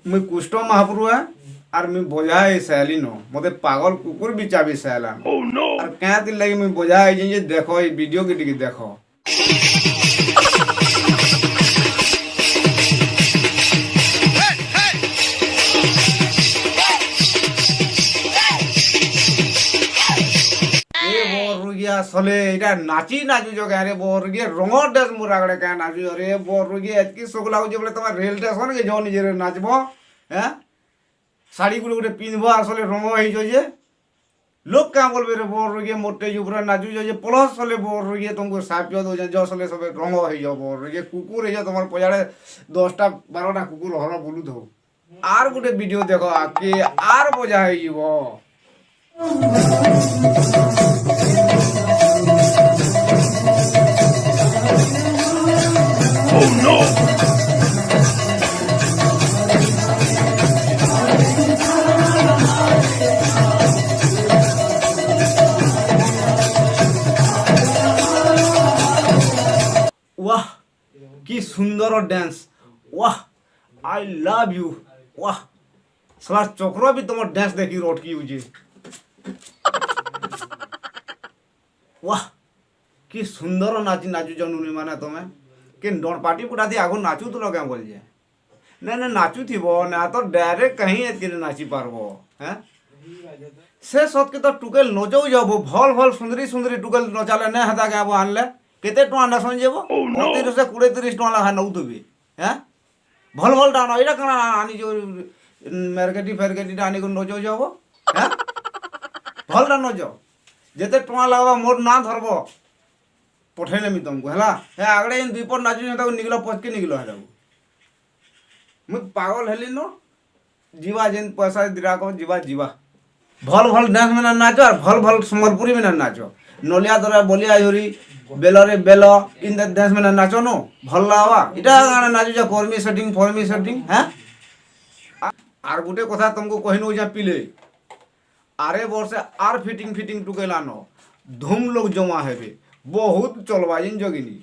मुई कुष्ठ महाप्रभु है और मुई बोझा है सैली नो मते पागल कुकुर भी चाबी सैला और क्या दिन लगी मुई बोझा है जे देखो ये वीडियो के टिके देखो আসলে এটা নাচি নাচুছ কে বরগে রঙর ড্রেস মুরাগড়ে কে নাচুছ রে বরগে এতকি শোক লাগুছে বলে তোমার রেল স্টেশন কে যাও নিজের নাচব হ্যাঁ শাড়ি গুলো গোটে পিঁধব আসলে রঙ হয়েছ যে লোক কা বলবে রে বরগে মোটে উপরে নাচুছ যে প্লস হলে বরগে তোমাকে সাপিও দৌছে যে আসলে সবে রঙ হয়ে যাও বরগে কুকুর হয়ে যাও তোমার পজাড়ে 10টা 12টা কুকুর হর বুলু থাও আর গোটে ভিডিও দেখো আকে আর বোঝা হয়ে যাব वाह की सुंदर डांस वाह आई लव यू वाह साला चक्र भी तुम डांस देखी रोटकी उजे वाह की सुंदर नाची नाचु जनुनी माने तुम्हें के डोर पार्टी पुटा थी आगो नाचू तो क्या बोल जे ना ना नाचू थी वो ना तो डायरेक्ट कहीं एतके नाची पारबो हैं से सत के तो टुकेल नचौ जाबो भल भल सुंदरी सुंदरी टुकेल नचाले ने हता के आबो आनले केते टका ना समझेबो 30 से 20 30 टका लगा नउ तबे हैं भल भल डानो एटा कना आनी जो मार्केटी फेरकेटी आनी को नचौ जाबो हैं भल डानो जो जेते टका लागबा मोर ना धरबो पठेने मी तुमको हला हे आगड़े इन विपद नाचु जता निकलो पचके निकलो हेला मु पागल हेली नो जीवा जेन पैसा दिरा को जीवा जीवा भल भल डांस में ना नाचो और भल भल संबलपुरी में ना नाचो नलिया दरा बलिया जोरी बेलरे बेल इन डांस में ना नाचो नो भल लावा इटा गाना नाचो जा फॉर्मी सेटिंग हैं आर गुटे कथा तुमको कहिनो जा पिले आरे वर्षे आर फिटिंग टुकेला नो धूम लोग जमा हेबे बहुत चलबा जिन जगिनी